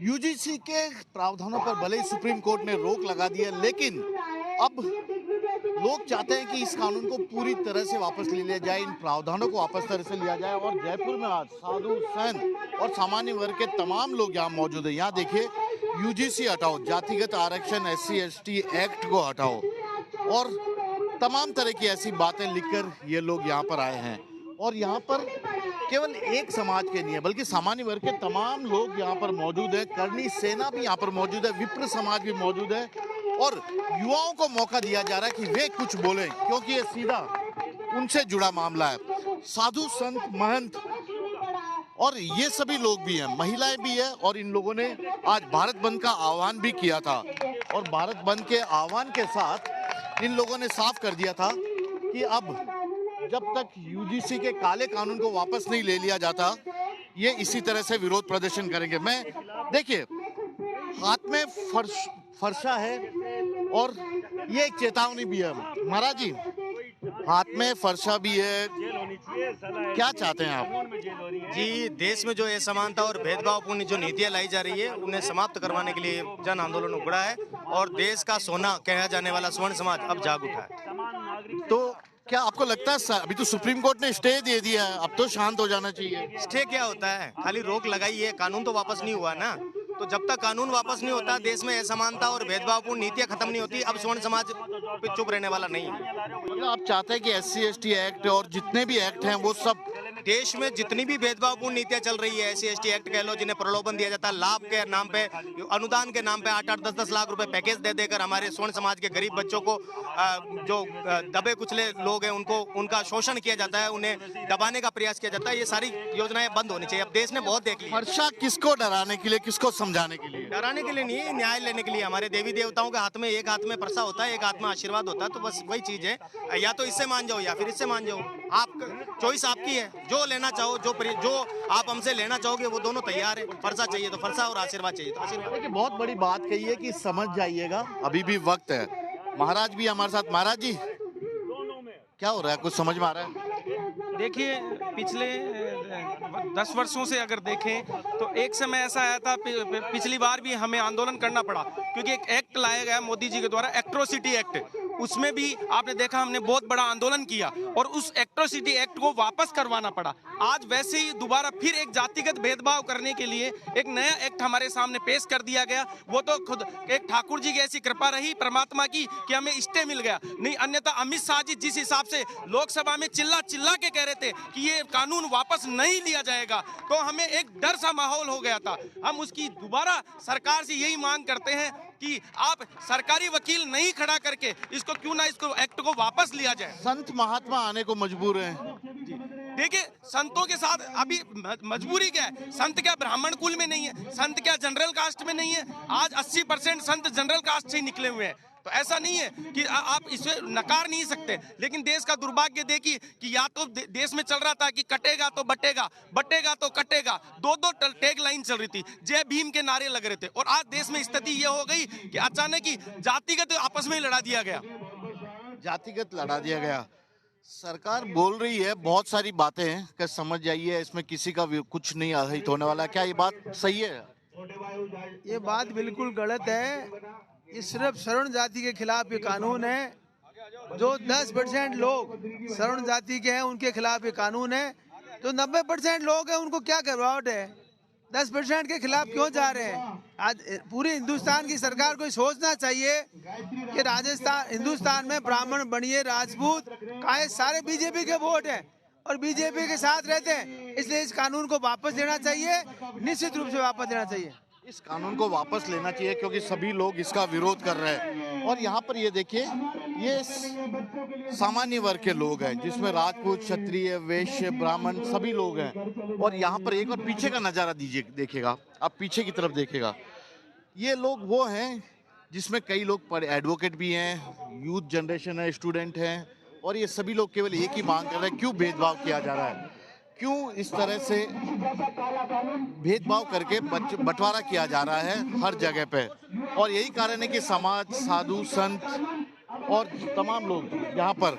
UGC के प्रावधानों पर भले ही सुप्रीम कोर्ट ने रोक लगा दी है, लेकिन अब लोग चाहते हैं कि इस कानून को पूरी तरह से वापस ले लिया जाए, इन प्रावधानों को वापस तरह से लिया जाए। और जयपुर में आज साधु संत और सामान्य वर्ग के तमाम लोग यहाँ मौजूद हैं। यहाँ देखिए, यूजीसी हटाओ, जातिगत आरक्षण, SC ST एक्ट को हटाओ और तमाम तरह की ऐसी बातें लिखकर ये लोग यहाँ पर आए हैं। और यहाँ पर केवल एक समाज के नहीं है, बल्कि सामान्य वर्ग के तमाम लोग यहाँ पर मौजूद है। करनी सेना भी यहाँ पर मौजूद है, विप्र समाज भी मौजूद है और युवाओं को मौका दिया जा रहा है कि वे कुछ बोलें, क्योंकि ये सीधा उनसे जुड़ा मामला है। साधु संत महंत और ये सभी लोग भी हैं, महिलाएं भी है। और इन लोगों ने आज भारत बंद का आह्वान भी किया था और भारत बंद के आह्वान के साथ इन लोगों ने साफ कर दिया था कि अब जब तक यूजीसी के काले कानून को वापस नहीं ले लिया जाता, ये इसी तरह से विरोध प्रदर्शन करेंगे। मैं देखिए, हाथ में फरसा है और ये एक चेतावनी भी है। महाराज जी, हाथ में फरसा भी है, क्या चाहते हैं आप? जी, देश में जो असमानता और भेदभावपूर्ण जो नीतियां लाई जा रही है उन्हें समाप्त करवाने के लिए जन आंदोलन उभरा है और देश का सोना कहा जाने वाला स्वर्ण समाज अब जाग उठा है। तो क्या आपको लगता है, अभी तो सुप्रीम कोर्ट ने स्टे दे दिया है, अब तो शांत हो जाना चाहिए? स्टे क्या होता है, खाली रोक लगाई है, कानून तो वापस नहीं हुआ ना। तो जब तक कानून वापस नहीं होता, देश में असमानता और भेदभावपूर्ण नीतियां खत्म नहीं होती, अब स्वर्ण समाज पे चुप रहने वाला नहीं है। मतलब आप चाहते हैं कि SC ST एक्ट और जितने भी एक्ट हैं वो सब, देश में जितनी भी भेदभावपूर्ण नीतियां चल रही है, SC ST एक्ट कह लो, जिन्हें प्रलोभन दिया जाता है, लाभ के नाम पे, अनुदान के नाम पे 8-8 10-10 लाख रुपए पैकेज दे देकर हमारे स्वर्ण समाज के गरीब बच्चों को, जो दबे कुचले लोग हैं, उनको उनका शोषण किया जाता है, उन्हें दबाने का प्रयास किया जाता है। ये सारी योजनाएं बंद होनी चाहिए। अब देश ने बहुत देख लिया। फरसा किसको डराने के लिए, किसको समझाने के लिए? डराने के लिए नहीं, न्याय लेने के लिए। हमारे देवी देवताओं के हाथ में, एक हाथ में फरसा होता है, एक हाथ में आशीर्वाद होता है। तो बस वही चीज है, या तो इससे मान जाओ या फिर इससे मान जाओ। आप चॉइस आपकी है, जो लेना चाहो, जो आप हमसे लेना चाहोगे वो दोनों तैयार है। फरसा चाहिए तो फरसा और आशीर्वाद चाहिए तो आशीर्वाद। देखिए, बहुत बड़ी बात कही है कि समझ जाइएगा, अभी भी वक्त है। महाराज भी हमारे साथ। महाराज जी, क्या हो रहा है, कुछ समझ में आ रहा है? देखिए, पिछले 10 वर्षों से अगर देखें तो एक समय ऐसा आया था, पिछली बार भी हमें आंदोलन करना पड़ा क्योंकि एक एक्ट लाया गया मोदी जी के द्वारा, एट्रोसिटी एक्ट। उसमें भी आपने देखा हमने बहुत बड़ा आंदोलन किया और उस एट्रोसिटी एक्ट को वापस करवाना पड़ा। आज वैसे ही दोबारा फिर एक जातिगत भेदभाव करने के लिए एक नया एक्ट हमारे सामने पेश कर दिया गया। वो तो खुद एक ठाकुर जी की ऐसी कृपा रही परमात्मा की कि हमें स्टे मिल गया, नहीं अन्यथा अमित शाह जी जिस हिसाब से लोकसभा में चिल्ला चिल्ला के कह रहे थे कि ये कानून वापस नहीं लिया जाएगा, तो हमें एक डर सा माहौल हो गया था। हम उसकी दोबारा सरकार से यही मांग करते हैं कि आप सरकारी वकील नहीं खड़ा करके इसको क्यों ना इसको एक्ट को वापस लिया जाए। संत महात्मा आने को मजबूर हैं। देखिए, संतों के साथ अभी मजबूरी क्या है? संत क्या ब्राह्मण कुल में नहीं है? संत क्या जनरल कास्ट में नहीं है? आज 80% संत जनरल कास्ट से ही निकले हुए हैं। तो ऐसा नहीं है कि आप इसे नकार नहीं सकते, लेकिन देश का दुर्भाग्य देखिए कि या तो देश में चल रहा था कि कटेगा तो बटेगा, बटेगा तो कटेगा, दो टैग लाइन चल रही थी, जय भीम के नारे लग रहे थे। और आज देश में स्थिति ये हो गई कि अचानक ही जातिगत आपस में लड़ा दिया गया। जातिगत लड़ा दिया गया। सरकार बोल रही है बहुत सारी बातें कि समझ जाइए, इसमें किसी का कुछ नहीं अहित होने वाला। क्या ये बात सही है? ये बात बिल्कुल गलत है। ये सिर्फ सवर्ण जाति के खिलाफ ये कानून है। जो 10% लोग सवर्ण जाति के हैं उनके खिलाफ ये कानून है। तो 90% लोग हैं उनको क्या करवावट है? 10% के खिलाफ क्यों जा रहे हैं? आज पूरे हिंदुस्तान की सरकार को सोचना चाहिए कि हिंदुस्तान में ब्राह्मण बनिए, राजपूत काहे सारे बीजेपी के वोट हैं और बीजेपी के साथ रहते हैं। इसलिए इस कानून को वापस लेना चाहिए, निश्चित रूप से वापस लेना चाहिए। इस कानून को वापस लेना चाहिए क्योंकि सभी लोग इसका विरोध कर रहे हैं। और यहाँ पर ये देखिए, ये सामान्य वर्ग के लोग हैं जिसमें राजपूत, क्षत्रिय, वैश्य, ब्राह्मण सभी लोग हैं। और यहाँ पर एक बार पीछे का नजारा दीजिए, देखिएगा आप पीछे की तरफ देखिएगा, ये लोग वो हैं जिसमें कई लोग एडवोकेट भी हैं, यूथ जनरेशन है, स्टूडेंट हैं। और ये सभी लोग केवल एक ही मांग कर रहे हैं, क्यों भेदभाव किया जा रहा है, क्यों इस तरह से भेदभाव करके बंटवारा किया जा रहा है हर जगह पे। और यही कारण है कि समाज, साधु संत और तमाम लोग यहाँ पर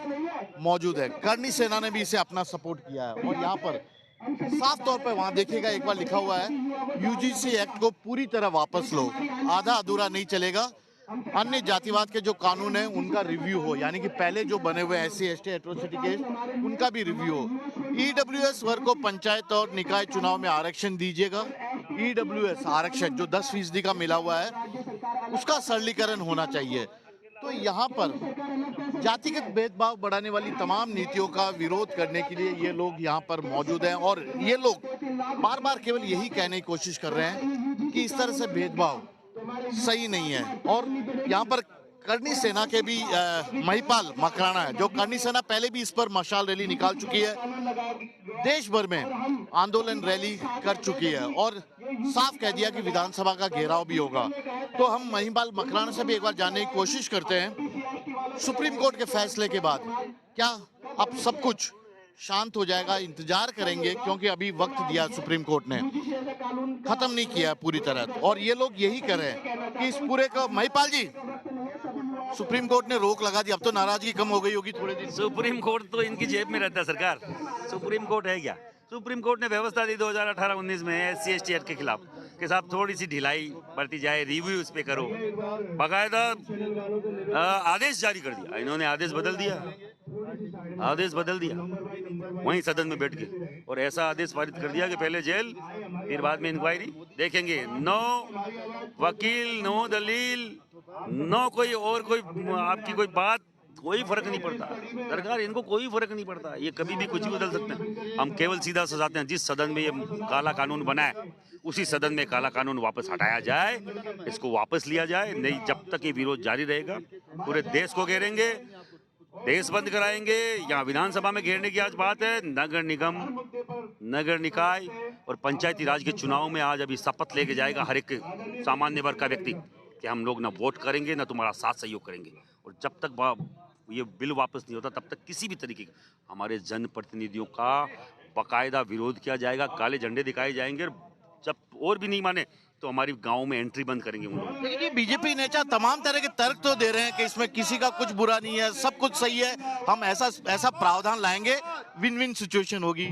मौजूद है। करनी सेना ने भी इसे अपना सपोर्ट किया है। और यहाँ पर साफ तौर पर वहां देखिएगा एक बार लिखा हुआ है यूजीसी एक्ट को पूरी तरह वापस लो, आधा अधूरा नहीं चलेगा। अन्य जातिवाद के जो कानून है उनका रिव्यू हो, यानी कि पहले जो बने हुए SC ST एट्रोसिटी केस उनका भी रिव्यू हो। EWS वर्ग को पंचायत और निकाय चुनाव में आरक्षण दीजिएगा। EWS आरक्षण जो 10% का मिला हुआ है उसका सरलीकरण होना चाहिए। तो यहाँ पर जातिगत भेदभाव बढ़ाने वाली तमाम नीतियों का विरोध करने के लिए ये लोग यहाँ पर मौजूद हैं और ये लोग बार बार केवल यही कहने की कोशिश कर रहे हैं कि इस तरह से भेदभाव सही नहीं है। और यहाँ पर करनी सेना के भी महिपाल मकराना है, जो करनी सेना पहले भी इस पर मशाल रैली निकाल चुकी है, देश भर में आंदोलन रैली कर चुकी है और साफ कह दिया कि विधानसभा का घेराव भी होगा। तो हम महिपाल मकराना से भी एक बार जानने की कोशिश करते हैं, सुप्रीम कोर्ट के फैसले के बाद क्या अब सब कुछ शांत हो जाएगा? इंतजार करेंगे क्योंकि अभी वक्त दिया सुप्रीम कोर्ट ने, खत्म नहीं किया पूरी तरह। और ये लोग यही कर रहे हैं कि इस पूरे का महिपाल जी, सुप्रीम कोर्ट ने रोक लगा दी, अब तो नाराजगी कम हो गई होगी थोड़े दिन। सुप्रीम कोर्ट तो इनकी जेब में रहता है सरकार, सुप्रीम कोर्ट है क्या? सुप्रीम कोर्ट ने व्यवस्था दी 2018-19 में SC ST एक्ट के खिलाफ के साथ थोड़ी सी ढिलाई बरती जाए, रिव्यू उस पे करो, बाकायदा आदेश जारी कर दिया। इन्होंने आदेश बदल दिया वहीं सदन में बैठ के, और ऐसा आदेश पारित कर दिया कि पहले जेल फिर बाद में इंक्वायरी। देखेंगे नो वकील, नो दलील, नो कोई और कोई आपकी कोई बात, कोई फर्क नहीं पड़ता। सरकार इनको कोई फर्क नहीं पड़ता, ये कभी भी कुछ भी बदल सकते हैं। हम केवल सीधा सजाते हैं, जिस सदन में ये काला कानून बना है उसी सदन में काला कानून वापस हटाया जाए, इसको वापस लिया जाए। नहीं, जब तक ये विरोध जारी रहेगा पूरे देश को घेरेंगे, देश बंद कराएंगे। यहाँ विधानसभा में घेरने की आज बात है, नगर निगम, नगर निकाय और पंचायती राज के चुनाव में आज अभी शपथ लेके जाएगा हर एक सामान्य वर्ग का व्यक्ति कि हम लोग ना वोट करेंगे ना तुम्हारा साथ सहयोग करेंगे। और जब तक ये बिल वापस नहीं होता तब तक किसी भी तरीके का हमारे जनप्रतिनिधियों का बाकायदा विरोध किया जाएगा, काले झंडे दिखाए जाएंगे। जब और भी नहीं माने तो हमारी गांव में एंट्री बंद करेंगे उन लोग। लेकिन ये बीजेपी नेता तमाम तरह के तर्क तो दे रहे हैं कि इसमें किसी का कुछ बुरा नहीं है, सब कुछ सही है, हम ऐसा प्रावधान लाएंगे, विन विन सिचुएशन होगी।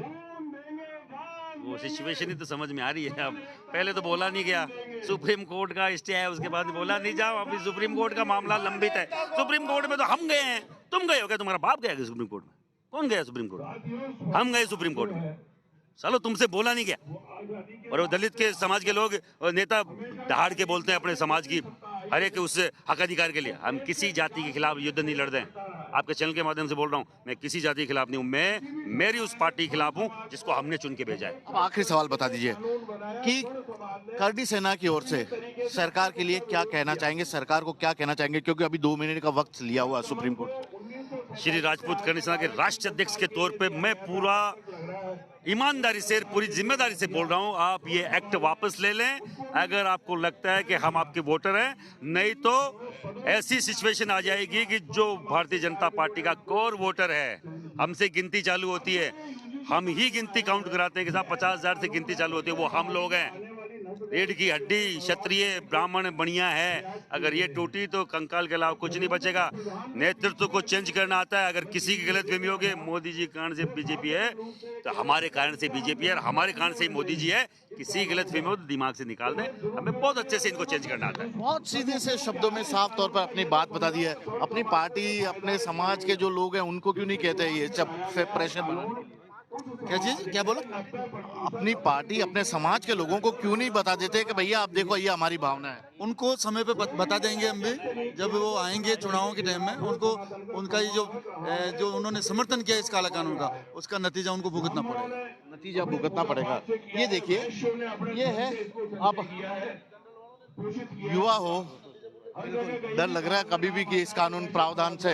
वो सिचुएशन ही तो समझ में आ रही है। अब पहले तो बोला नहीं गया, सुप्रीम कोर्ट का स्टे है, उसके बाद बोला नहीं जाओ, अभी सुप्रीम कोर्ट का मामला लंबित है। सुप्रीम कोर्ट में तो हम गए हैं, तुम गए हो क्या? तुम्हारा बाप गया क्या सुप्रीम कोर्ट में? कौन गया सुप्रीम कोर्ट में? हम गए सुप्रीम कोर्ट में। चलो तुमसे बोला नहीं गया। और वो दलित के समाज के लोग और नेता दहाड़ के बोलते हैं अपने समाज की हर एक उससे हक अधिकार के लिए। हम किसी जाति के खिलाफ युद्ध नहीं लड़ रहे हैं। आपके चैनल के माध्यम से बोल रहा हूँ, मैं किसी जाति के खिलाफ नहीं हूँ, मैं मेरी उस पार्टी के खिलाफ हूँ जिसको हमने चुन के भेजा है। अब आखिरी सवाल बता दीजिए कि करनी सेना की ओर से सरकार के लिए क्या कहना चाहेंगे, सरकार को क्या कहना चाहेंगे, क्योंकि अभी 2 महीने का वक्त लिया हुआ है सुप्रीम कोर्ट। श्री राजपूत करनी सेना के राष्ट्रीय अध्यक्ष के तौर पे मैं पूरा ईमानदारी से, पूरी जिम्मेदारी से बोल रहा हूं, आप ये एक्ट वापस ले लें अगर आपको लगता है कि हम आपके वोटर हैं। नहीं तो ऐसी सिचुएशन आ जाएगी कि जो भारतीय जनता पार्टी का कोर वोटर है, हमसे गिनती चालू होती है, हम ही गिनती काउंट कराते हैं कि साहब 50,000 से गिनती चालू होती है, वो हम लोग हैं। रीढ़ की हड्डी, क्षत्रिय ब्राह्मण बढ़िया है, अगर ये टूटी तो कंकाल के अलावा कुछ नहीं बचेगा। नेतृत्व को चेंज करना आता है। अगर किसी की गलतफहमी होगी मोदी जी के कारण से बीजेपी है तो हमारे कारण से बीजेपी है, और हमारे कारण से मोदी जी है। किसी की गलतफहमी हो तो दिमाग से निकाल दें, हमें बहुत अच्छे से इनको चेंज करना आता है। बहुत सीधे से शब्दों में साफ तौर पर अपनी बात बता दी है। अपनी पार्टी, अपने समाज के जो लोग हैं उनको क्यों नहीं कहते ये जब से प्रेशर बनाने? क्या चीज, क्या बोला? अपनी पार्टी, अपने समाज के लोगों को क्यों नहीं बता देते कि भैया आप देखो ये हमारी भावना है? उनको समय पे बता देंगे हम भी, जब वो आएंगे चुनावों के टाइम में। उनको उनका ये जो उन्होंने समर्थन किया इस काला कानून का, उसका नतीजा उनको भुगतना पड़ेगा। नतीजा भुगतना पड़ेगा। ये देखिए, ये है, अब युवा हो, डर लग रहा है कभी भी कि इस कानून प्रावधान से?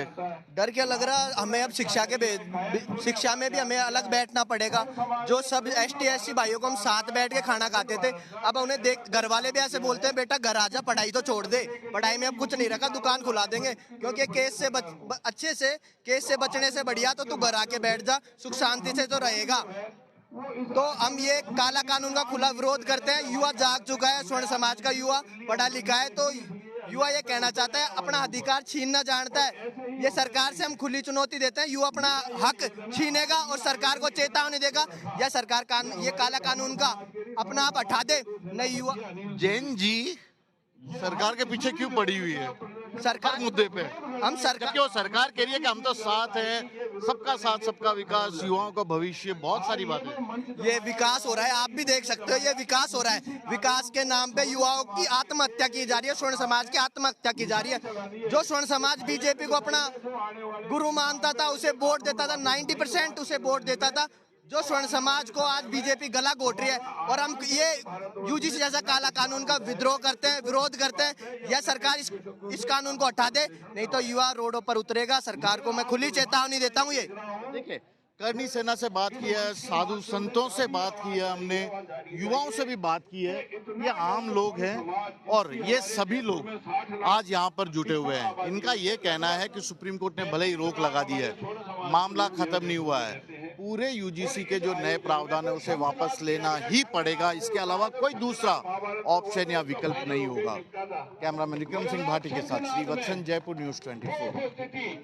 डर क्या लग रहा है, हमें अब शिक्षा में भी हमें अलग बैठना पड़ेगा। जो सब ST SC भाइयों को हम साथ बैठ के खाना खाते थे, अब उन्हें देख घर वाले भी ऐसे बोलते हैं, बेटा घर आजा, पढ़ाई तो छोड़ दे, पढ़ाई में अब कुछ नहीं रखा, दुकान खुला देंगे। क्योंकि केस से अच्छे से केस से बचने से बढ़िया तो तू घर आके बैठ जा, सुख शांति से तो रहेगा। तो हम ये काला कानून का खुला विरोध करते हैं। युवा जाग चुका है, स्वर्ण समाज का युवा पढ़ा लिखा है, तो युवा ये कहना चाहता है अपना अधिकार छीनना जानता है। ये सरकार से हम खुली चुनौती देते हैं, युवा अपना हक छीनेगा और सरकार को चेतावनी देगा या सरकार ये काला कानून का अपना आप हटा दे। नहीं युवा जैन जी सरकार के पीछे क्यों पड़ी हुई है सरकार मुद्दे पे? हम सरकार जबकि वो सरकार कह रही है कि हम तो साथ हैं, सबका साथ सबका विकास, युवाओं का भविष्य, बहुत सारी बातें। ये विकास हो रहा है, आप भी देख सकते हो ये विकास हो रहा है। विकास के नाम पे युवाओं की आत्महत्या की जा रही है, स्वर्ण समाज की आत्महत्या की जा रही है। जो स्वर्ण समाज बीजेपी को अपना गुरु मानता था, उसे वोट देता था, 90% उसे वोट देता था। जो स्वर्ण समाज को आज बीजेपी गला घोट रही है और हम ये यूजीसी जैसा काला कानून का विद्रोह करते हैं, विरोध करते हैं। यह सरकार इस कानून को हटा दे, नहीं तो युवा रोडों पर उतरेगा। सरकार को मैं खुली चेतावनी देता हूँ। ये देखिए, करनी सेना से बात की है, साधु संतों से बात की है, हमने युवाओं से भी बात की है। ये आम लोग हैं और ये सभी लोग आज यहाँ पर जुटे हुए हैं। इनका ये कहना है कि सुप्रीम कोर्ट ने भले ही रोक लगा दी है, मामला खत्म नहीं हुआ है। पूरे यूजीसी के जो नए प्रावधान है उसे वापस लेना ही पड़ेगा, इसके अलावा कोई दूसरा ऑप्शन या विकल्प नहीं होगा। कैमरामैन विक्रम सिंह भाटी के साथ श्रीवत्सन, जयपुर न्यूज़ 24।